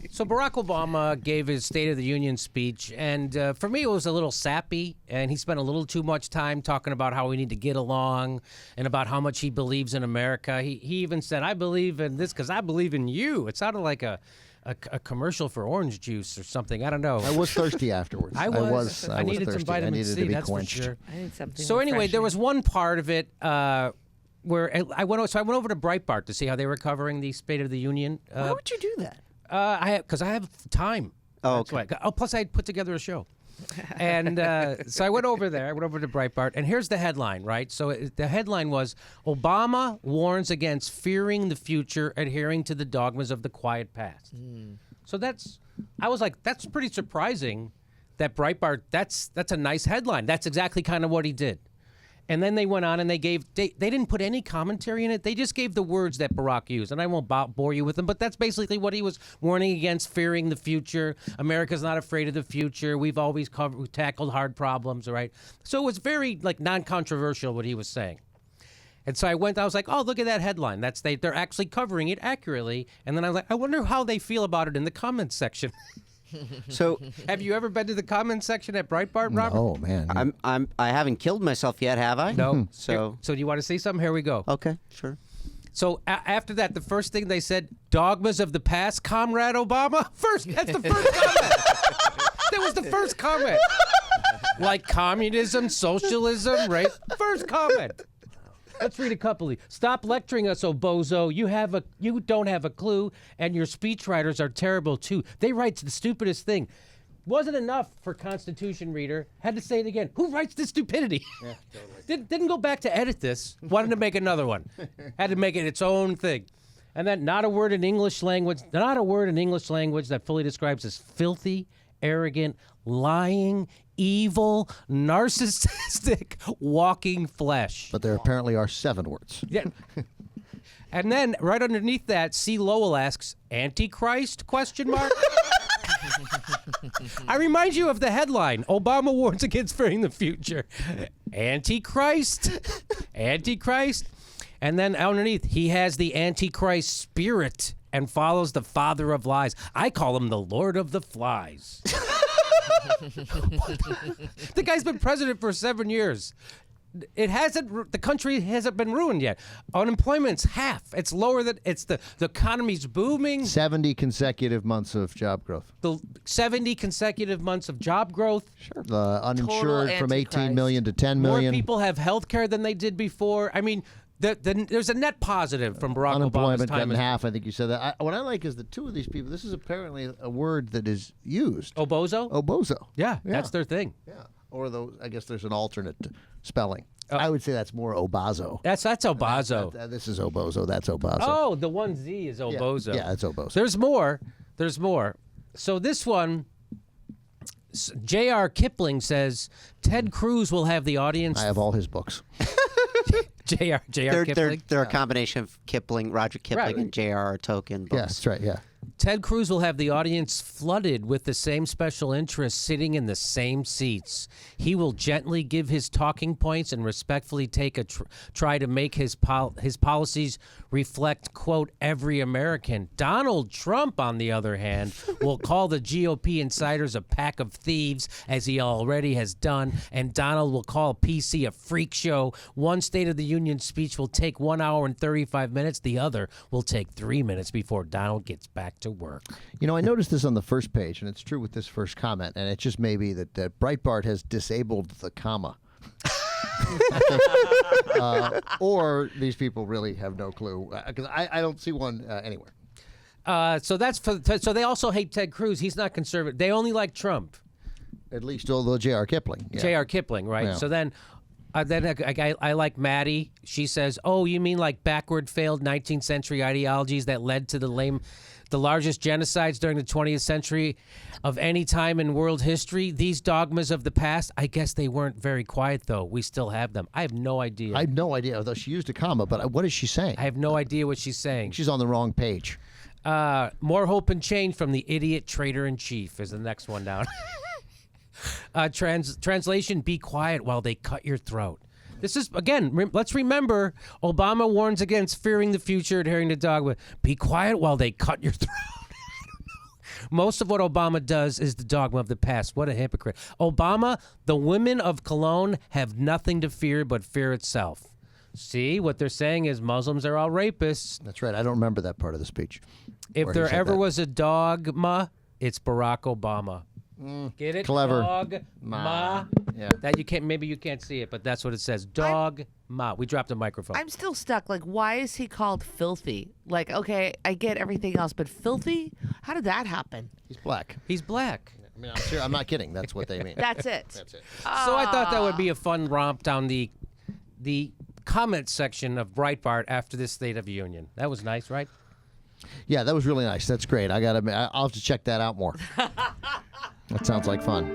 So Barack Obama gave his State of the Union speech, and for me it was a little sappy, and he spent a little too much time talking about how we need to get along and about how much he believes in America. He even said, I believe in this because I believe in you. It sounded like a commercial for orange juice or something. I don't know. I was thirsty afterwards. I needed thirsty. some vitamin I needed C, to be that's quenched. for sure. I need something So anyway, there refreshing. was one part of it where I went over to Breitbart to see how they were covering the State of the Union. Why would you do that? Because I have time. Oh, That's why. Oh, plus I put together a show. And so I went over there. I went over to Breitbart, and here's the headline, right? So the headline was, Obama warns against fearing the future, adhering to the dogmas of the quiet past. So I was like, that's pretty surprising that Breitbart, that's a nice headline. That's exactly kind of what he did. And then they went on and they didn't put any commentary in it. They just gave the words that Barack used. And I won't bore you with them, but that's basically what he was warning against, fearing the future. America's not afraid of the future. We've always tackled hard problems, right? So it was very non-controversial what he was saying. And so I was like, oh, look at that headline. They're actually covering it accurately. And then I was like, I wonder how they feel about it in the comments section. So, have you ever been to the comments section at Breitbart, Robert? Oh man. I haven't killed myself yet, have I? No. So do you want to see something? Here we go. okay, sure. So after that, the first thing they said, dogmas of the past, Comrade Obama. That's the first comment. That was the first comment. Like communism, socialism, right? First comment. Let's read a couple. Stop lecturing us, oh bozo. You don't have a clue, and your speechwriters are terrible too. They write the stupidest thing. Wasn't enough for Constitution reader. Had to say it again. Who writes this stupidity? Yeah, totally. Didn't go back to edit this. Wanted to make another one. Had to make it its own thing. And then not a word in English language that fully describes as filthy, arrogant, lying, evil, narcissistic, walking flesh. But there apparently are 7 words. Yeah. And then right underneath that, C. Lowell asks, Antichrist, question mark? I remind you of the headline, Obama warns against fearing the future. Antichrist? Antichrist? And then underneath, he has the Antichrist spirit and follows the father of lies. I call him the Lord of the Flies. The guy's been president for 7 years. The country hasn't been ruined yet. Unemployment's half. It's lower than the economy's booming. 70 consecutive months of job growth. 70 consecutive months of job growth. Sure. Uninsured from 18 Antichrist. million to 10 million. More people have health care than they did before. I mean, there's a net positive from Barack Obama's Unemployment cut time. in half. I think you said that. What I like is the two of these people. This is apparently a word that is used. Obozo? Obozo. Yeah, that's their thing. Yeah. Or those. I guess there's an alternate spelling. I would say that's more Obazo. That's Obazo. This is Obozo. That's Obazo. Oh, the one Z is Obozo. Yeah, it's Obozo. There's more. So this one, J.R. Kipling says, Ted Cruz will have the audience. I have all his books. J.R. Kipling? They're a combination of Kipling, Roger Kipling, Right. and J.R.R. Tolkien books. Yeah, that's right. Yeah. Ted Cruz will have the audience flooded with the same special interests sitting in the same seats. He will gently give his talking points and respectfully take try to make his policies reflect, quote, every American. Donald Trump, on the other hand, will call the GOP insiders a pack of thieves, as he already has done, and Donald will call PC a freak show. One State of the Union speech will take 1 hour and 35 minutes. The other will take 3 minutes before Donald gets back to work. You know, I noticed this on the first page, and it's true with this first comment, and it just may be that Breitbart has disabled the comma. Or these people really have no clue, because I don't see one anywhere. So they also hate Ted Cruz. He's not conservative. They only like Trump. At least although J.R. Kipling. Yeah. J.R. Kipling, right? Yeah. So then I like Maddie. She says, "Oh, you mean like backward, failed 19th century ideologies that led to the largest genocides during the 20th century of any time in world history? These dogmas of the past, I guess they weren't very quiet, though. We still have them." I have no idea. I have no idea, although she used a comma, but what is she saying? I have no idea what she's saying. She's on the wrong page. More hope and change from the idiot traitor-in-chief is the next one down. Translation, be quiet while they cut your throat. This is, again, let's remember, Obama warns against fearing the future, adhering to dogma. Be quiet while they cut your throat. Most of what Obama does is the dogma of the past. What a hypocrite. Obama, the women of Cologne have nothing to fear but fear itself. See, what they're saying is Muslims are all rapists. That's right. I don't remember that part of the speech. If where he there said ever that. was a dogma, it's Barack Obama. Get it? Clever. Dogma. Yeah. That you can't. Maybe you can't see it, but that's what it says. Dogma. We dropped a microphone. I'm still stuck. Like, why is he called filthy? Like, okay, I get everything else, but filthy? How did that happen? He's black. He's black. I mean, I'm not kidding. That's what they mean. That's it. That's it. So I thought that would be a fun romp down the comment section of Breitbart after this State of the Union. That was nice, right? Yeah, that was really nice. That's great. I'll have to check that out more. That sounds like fun.